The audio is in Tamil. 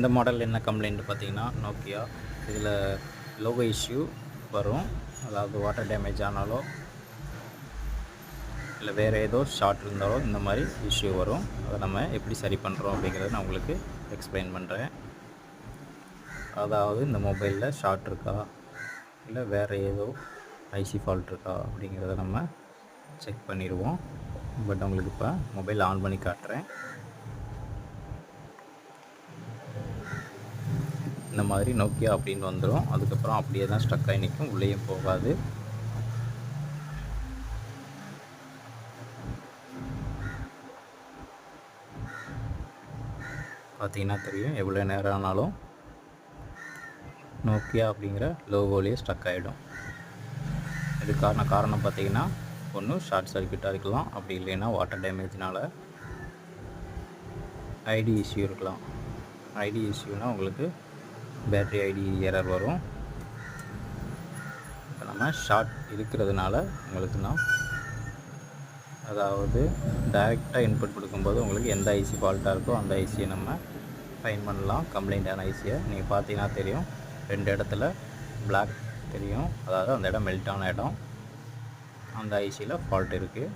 இந்த மாடல் என்ன கம்ப்ளைண்ட் பார்த்தீங்கன்னா நோக்கியா இதில் லோகோ இஷ்யூ வரும். அதாவது வாட்டர் டேமேஜ் ஆனாலோ இல்லை வேறு ஏதோ ஷார்ட் இருந்தாலோ இந்த மாதிரி இஷ்யூ வரும். அதை நம்ம எப்படி சரி பண்ணுறோம் அப்படிங்கிறத நான் உங்களுக்கு எக்ஸ்பிளைன் பண்ணுறேன். அதாவது இந்த மொபைலில் ஷார்ட் இருக்கா இல்லை வேறு ஏதோ ஐசி ஃபால்ட் இருக்கா அப்படிங்கிறத நம்ம செக் பண்ணிடுவோம். பட் உங்களுக்கு இப்போ மொபைல் ஆன் பண்ணி காட்டுறேன். இந்த மாதிரி நோக்கியா அப்படின்னு வந்துடும். அதுக்கப்புறம் அப்படியே தான் ஸ்டக் ஆகி நிற்கும், உள்ளேயும் போகாது. பார்த்தீங்கன்னா தெரியும், எவ்வளோ நேரம் ஆனாலும் நோக்கியா அப்படிங்கிற லோகோலேயே ஸ்டக் ஆகிடும். இதுக்கான காரணம் பார்த்தீங்கன்னா ஒன்று ஷார்ட் சர்க்யூட்டாக இருக்கலாம், அப்படி இல்லைன்னா வாட்டர் டேமேஜ்னால் ஐடி இஷ்யூ இருக்கலாம். ஐடி இஷ்யூனால் உங்களுக்கு பேட்ரி ஐடி எரர் வரும். இப்போ நம்ம ஷார்ட் இருக்கிறதுனால உங்களுக்கு அதாவது டைரெக்டாக இன்புட் கொடுக்கும்போது உங்களுக்கு எந்த ஐசி ஃபால்ட்டாக இருக்கோ அந்த ஐசியை நம்ம ஃபைன் பண்ணலாம். கம்ப்ளைண்ட்டான ஐசியை நீங்கள் பார்த்தீங்கன்னா தெரியும், 2 இடத்துல பிளாக் தெரியும், அதாவது அந்த இடம் மெல்ட் ஆன இடம், அந்த ஐசியில் ஃபால்ட் இருக்குது.